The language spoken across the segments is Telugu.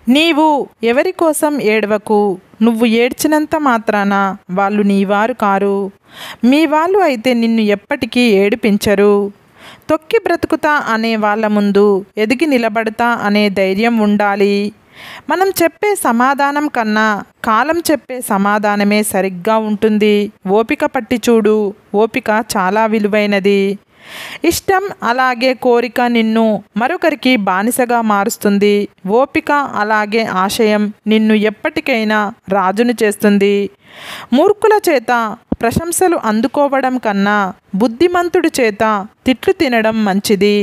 నీవు ఎవరి కోసం ఏడవకు. నువ్వు ఏడ్చినంత మాత్రాన వాళ్ళు నీవారు కారు. మీ వాళ్ళు అయితే నిన్ను ఎప్పటికీ ఏడిపించరు. తొక్కి బ్రతుకుతా అనే వాళ్ళ ముందు ఎదిగి నిలబడతా అనే ధైర్యం ఉండాలి. మనం చెప్పే సమాధానం కన్నా కాలం చెప్పే సమాధానమే సరిగ్గా ఉంటుంది. ఓపిక పట్టి చూడు. ఓపిక చాలా విలువైనది. ఇష్టం అలాగే కోరిక నిన్ను మరొకరికి బానిసగా మారుస్తుంది. ఓపిక అలాగే ఆశయం నిన్ను ఎప్పటికైనా రాజును చేస్తుంది. మూర్ఖుల చేత ప్రశంసలు అందుకోవడం కన్నా బుద్ధిమంతుడి చేత తిట్లు తినడం మంచిది.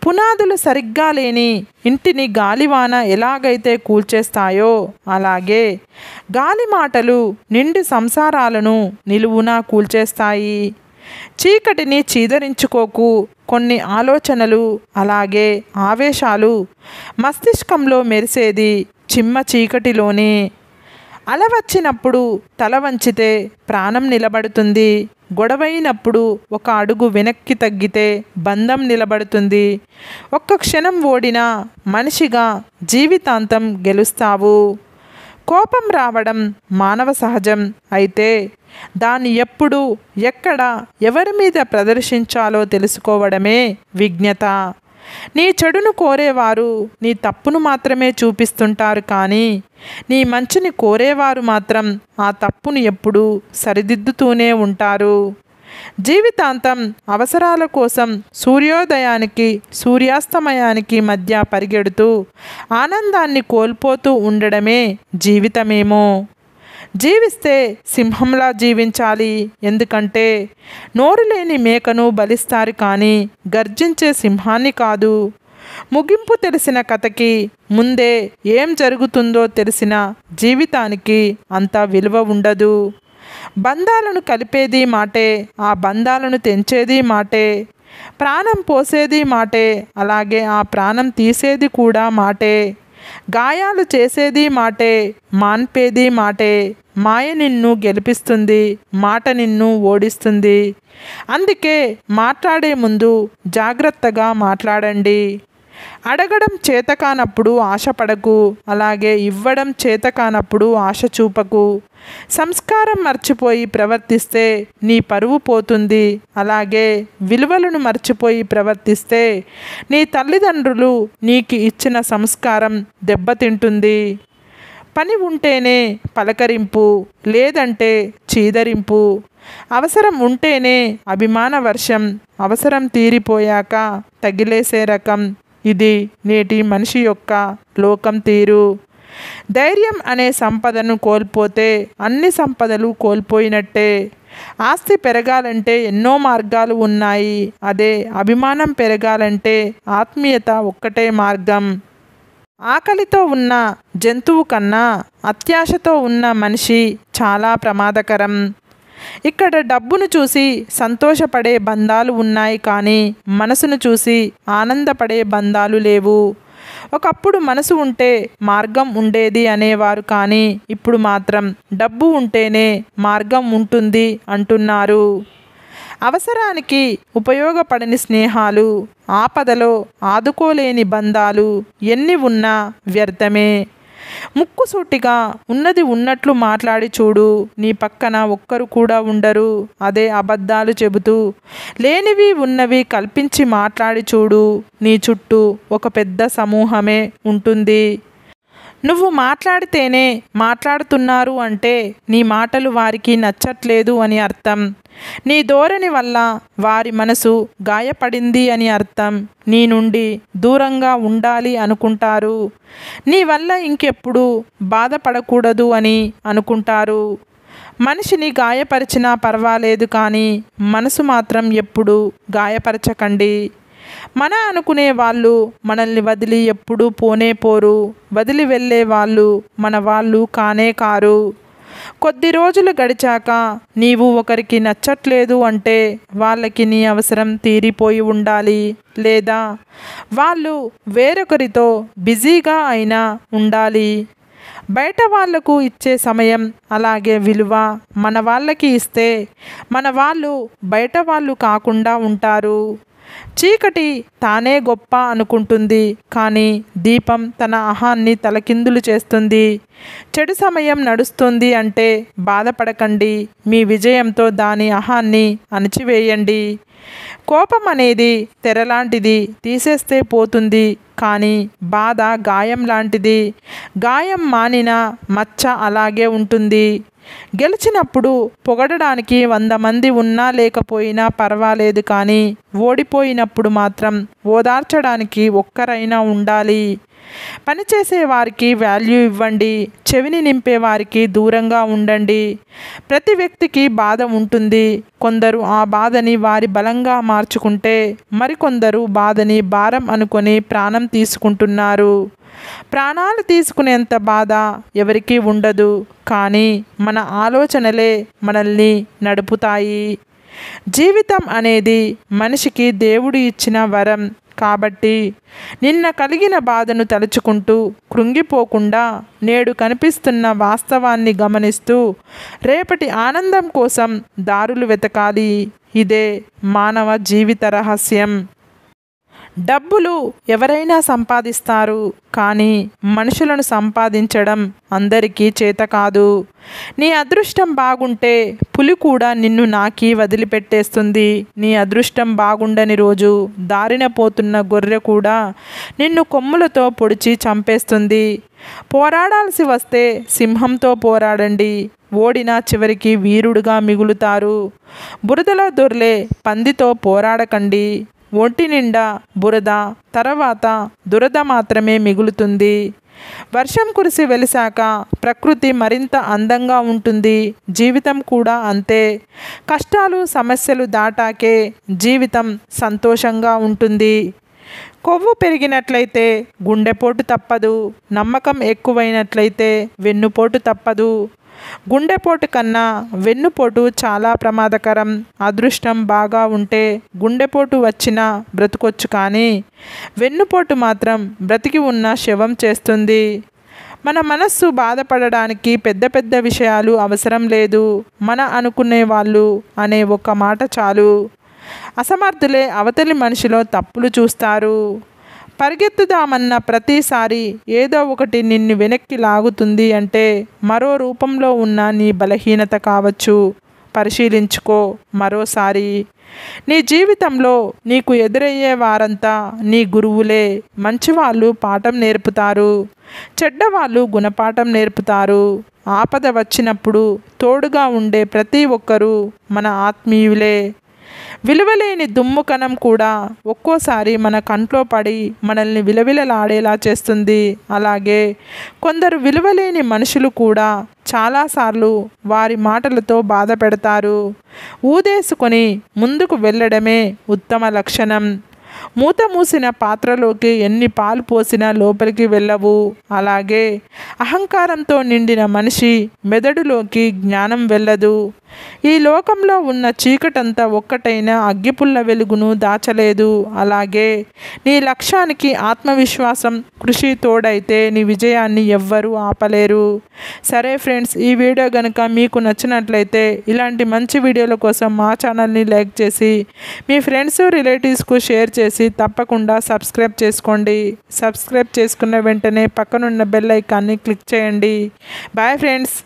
పునాదులు సరిగ్గా లేని ఇంటిని గాలివాన ఎలాగైతే కూల్చేస్తాయో అలాగే గాలి మాటలు నిండు సంసారాలను నిలువునా కూల్చేస్తాయి. చీకటిని చీదరించుకోకు. కొన్ని ఆలోచనలు అలాగే ఆవేశాలు మస్తిష్కంలో మెరిసేది చిమ్మ చీకటిలోనే. అల వచ్చినప్పుడు తల వంచితే ప్రాణం నిలబడుతుంది. గొడవైనప్పుడు ఒక అడుగు వెనక్కి తగ్గితే బంధం నిలబడుతుంది. ఒక్క క్షణం ఓడినా మనిషిగా జీవితాంతం గెలుస్తావు. కోపం రావడం మానవ సహజం. అయితే దాన్ని ఎప్పుడు ఎక్కడ ఎవరి మీద ప్రదర్శించాలో తెలుసుకోవడమే విజ్ఞత. నీ చెడును కోరేవారు నీ తప్పును మాత్రమే చూపిస్తుంటారు, కానీ నీ మంచిని కోరేవారు మాత్రం ఆ తప్పును ఎప్పుడూ సరిదిద్దుతూనే ఉంటారు. జీవితాంతం అవసరాల కోసం సూర్యోదయానికి సూర్యాస్తమయానికి మధ్య పరిగెడుతూ ఆనందాన్ని కోల్పోతూ ఉండడమే జీవితమేమో. జీవిస్తే సింహంలా జీవించాలి. ఎందుకంటే నోరు లేని మేకను బలిస్తారు, కానీ గర్జించే సింహాన్ని కాదు. ముగింపు తెలిసిన కథకి ముందే ఏం జరుగుతుందో తెలిసిన జీవితానికి అంత విలువ ఉండదు. బంధాలను కలిపేది మాటే, ఆ బంధాలను తెంచేది మాటే. ప్రాణం పోసేది మాటే, అలాగే ఆ ప్రాణం తీసేది కూడా మాటే. గాయాలు చేసేది మాటే, మాన్పేది మాటే. మాయ నిన్ను గెలిపిస్తుంది, మాట నిన్ను ఓడిస్తుంది. అందుకే మాట్లాడే ముందు జాగ్రత్తగా మాట్లాడండి. అడగడం చేతకానప్పుడు ఆశపడకు, అలాగే ఇవ్వడం చేతకానప్పుడు ఆశ చూపకు. సంస్కారం మర్చిపోయి ప్రవర్తిస్తే నీ పరువు పోతుంది. అలాగే విలువలను మర్చిపోయి ప్రవర్తిస్తే నీ తల్లిదండ్రులు నీకు ఇచ్చిన సంస్కారం దెబ్బతింటుంది. పని ఉంటేనే పలకరింపు, లేదంటే చీదరింపు. అవసరం ఉంటేనే అభిమాన వర్షం, అవసరం తీరిపోయాక తగిలేసే రకం. ఇది నేటి మనిషి యొక్క లోకం తీరు. ధైర్యం అనే సంపదను కోల్పోతే అన్ని సంపదలు కోల్పోయినట్టే. ఆస్తి పెరగాలంటే ఎన్నో మార్గాలు ఉన్నాయి. అదే అభిమానం పెరగాలంటే ఆత్మీయత ఒక్కటే మార్గం. ఆకలితో ఉన్న జంతువు కన్నా అత్యాశతో ఉన్న మనిషి చాలా ప్రమాదకరం. ఇక్కడ డబ్బును చూసి సంతోషపడే బంధాలు ఉన్నాయి, కానీ మనసును చూసి ఆనందపడే బంధాలు లేవు. ఒకప్పుడు మనసు ఉంటే మార్గం ఉండేది అనేవారు, కానీ ఇప్పుడు మాత్రం డబ్బు ఉంటేనే మార్గం ఉంటుంది అంటున్నారు. అవసరానికి ఉపయోగపడని స్నేహాలు, ఆపదలో ఆదుకోలేని బంధాలు ఎన్ని ఉన్నా వ్యర్థమే. ముక్కుసూటిగా ఉన్నది ఉన్నట్లు మాట్లాడి చూడు. నీ పక్కన ఒక్కరు కూడా ఉండరు. అదే అబద్ధాలు చెబుతూ లేనివి ఉన్నవి కల్పించి మాట్లాడి చూడు. నీ చుట్టూ ఒక పెద్ద సమూహమే ఉంటుంది. నువ్వు మాట్లాడితేనే మాట్లాడుతున్నారు అంటే నీ మాటలు వారికి నచ్చట్లేదు అని అర్థం. నీ ధోరణి వల్ల వారి మనసు గాయపడింది అని అర్థం. నీ నుండి దూరంగా ఉండాలి అనుకుంటారు. నీ వల్ల ఇంకెప్పుడు బాధపడకూడదు అని అనుకుంటారు. మనిషిని గాయపరిచినా పర్వాలేదు, కానీ మనసు మాత్రం ఎప్పుడు గాయపరచకండి. మన అనుకునే వాళ్ళు మనల్ని వదిలి ఎప్పుడూ పోనే పోరు. వదిలి వెళ్ళే వాళ్ళు మన వాళ్ళు కానే కారు. కొద్ది రోజులు గడిచాక నీవు ఒకరికి నచ్చట్లేదు అంటే వాళ్ళకి నీ అవసరం తీరిపోయి ఉండాలి, లేదా వాళ్ళు వేరొకరితో బిజీగా అయినా ఉండాలి. బయట వాళ్లకు ఇచ్చే సమయం అలాగే విలువ మన వాళ్ళకి ఇస్తే మన వాళ్ళు బయట వాళ్ళు కాకుండా ఉంటారు. చీకటి తానే గొప్ప అనుకుంటుంది, కానీ దీపం తన అహాన్ని తలకిందులు చేస్తుంది. చెడు సమయం నడుస్తుంది అంటే బాధపడకండి, మీ విజయంతో దాని అహాన్ని అణిచివేయండి. కోపం అనేది తెరలాంటిది, తీసేస్తే పోతుంది, కానీ బాధ గాయం లాంటిది. గాయం మానిన మచ్చ అలాగే ఉంటుంది. గెలిచినప్పుడు పొగడడానికి 100 మంది ఉన్నా లేకపోయినా పర్వాలేదు, కానీ ఓడిపోయినప్పుడు మాత్రం ఓదార్చడానికి ఒక్కరైనా ఉండాలి. పనిచేసే వారికి వాల్యూ ఇవ్వండి, చెవిని నింపే వారికి దూరంగా ఉండండి. ప్రతి వ్యక్తికి బాధ ఉంటుంది. కొందరు ఆ బాధని వారి బలంగా మార్చుకుంటే మరికొందరు బాధని భారం అనుకొని ప్రాణం తీసుకుంటున్నారు. ప్రాణాలు తీసుకునేంత బాధ ఎవరికీ ఉండదు, కానీ మన ఆలోచనలే మనల్ని నడుపుతాయి. జీవితం అనేది మనిషికి దేవుడు ఇచ్చిన వరం. కాబట్టి నిన్న కలిగిన బాధను తలుచుకుంటూ కృంగిపోకుండా నేడు కనిపిస్తున్న వాస్తవాన్ని గమనిస్తూ రేపటి ఆనందం కోసం దారులు వెతకాలి. ఇదే మానవ జీవిత రహస్యం. డబ్బులు ఎవరైనా సంపాదిస్తారు, కానీ మనుషులను సంపాదించడం అందరికీ చేత కాదు. నీ అదృష్టం బాగుంటే పులి కూడా నిన్ను నాకి వదిలిపెట్టేస్తుంది. నీ అదృష్టం బాగుండని రోజు దారిన పోతున్న గొర్రె కూడా నిన్ను కొమ్ములతో పొడిచి చంపేస్తుంది. పోరాడాల్సి వస్తే సింహంతో పోరాడండి, ఓడినా చివరికి వీరుడుగా మిగులుతారు. బురదలో దొర్లే పందితో పోరాడకండి. ఒంటి నిండా బురద, తర్వాత దురద మాత్రమే మిగులుతుంది. వర్షం కురిసి వెలిసాక ప్రకృతి మరింత అందంగా ఉంటుంది. జీవితం కూడా అంతే. కష్టాలు సమస్యలు దాటాకే జీవితం సంతోషంగా ఉంటుంది. కొవ్వు పెరిగినట్లయితే గుండెపోటు తప్పదు, నమ్మకం ఎక్కువైనట్లయితే వెన్నుపోటు తప్పదు. గుండెపోటు కన్నా వెన్నుపోటు చాలా ప్రమాదకరం. అదృష్టం బాగా ఉంటే గుండెపోటు వచ్చినా బ్రతకొచ్చు, కానీ వెన్నుపోటు మాత్రం బ్రతికి ఉన్న శవం చేస్తుంది. మన మనస్సు బాధపడడానికి పెద్ద పెద్ద విషయాలు అవసరం లేదు. మన అనుకునే వాళ్ళు అనే ఒక్క మాట చాలు. అసమర్థులే అవతలి మనిషిలో తప్పులు చూస్తారు. పరిగెత్తుదామన్న ప్రతిసారి ఏదో ఒకటి నిన్ను వెనక్కి లాగుతుంది అంటే మరో రూపంలో ఉన్న నీ బలహీనత కావచ్చు. పరిశీలించుకో మరోసారి. నీ జీవితంలో నీకు ఎదురయ్యే వారంతా నీ గురువులే. మంచివాళ్ళు పాఠం నేర్పుతారు, చెడ్డవాళ్ళు గుణపాఠం నేర్పుతారు. ఆపద వచ్చినప్పుడు తోడుగా ఉండే ప్రతి ఒక్కరూ మన ఆత్మీయులే. విలువలేని దుమ్ము కణం కూడా ఒక్కోసారి మన కంట్లో పడి మనల్ని విలవిలలాడేలా చేస్తుంది. అలాగే కొందరు విలువలేని మనుషులు కూడా చాలాసార్లు వారి మాటలతో బాధ పెడతారు. ఊదేసుకొని ముందుకు వెళ్ళడమే ఉత్తమ లక్షణం. మూత మూసిన పాత్రలోకి ఎన్ని పాలు పోసినా లోపలికి వెళ్ళవు. అలాగే అహంకారంతో నిండిన మనిషి మెదడులోకి జ్ఞానం వెళ్ళదు. ఈ లోకంలో ఉన్న చీకటంతా ఒక్కటైన అగ్గిపుల్ల వెలుగును దాచలేదు. అలాగే నీ లక్ష్యానికి ఆత్మవిశ్వాసం, కృషి తోడైతే నీ విజయాన్ని ఎవ్వరూ ఆపలేరు. సరే ఫ్రెండ్స్, ఈ వీడియో కనుక మీకు నచ్చినట్లయితే ఇలాంటి మంచి వీడియోల కోసం మా ఛానల్ని లైక్ చేసి మీ ఫ్రెండ్స్ రిలేటివ్స్కు షేర్ చేసి తప్పకుండా సబ్స్క్రైబ్ చేసుకోండి. సబ్స్క్రైబ్ చేసుకున్న వెంటనే పక్కనున్న బెల్ ఐకాన్ని క్లిక్ చేయండి. Bye friends.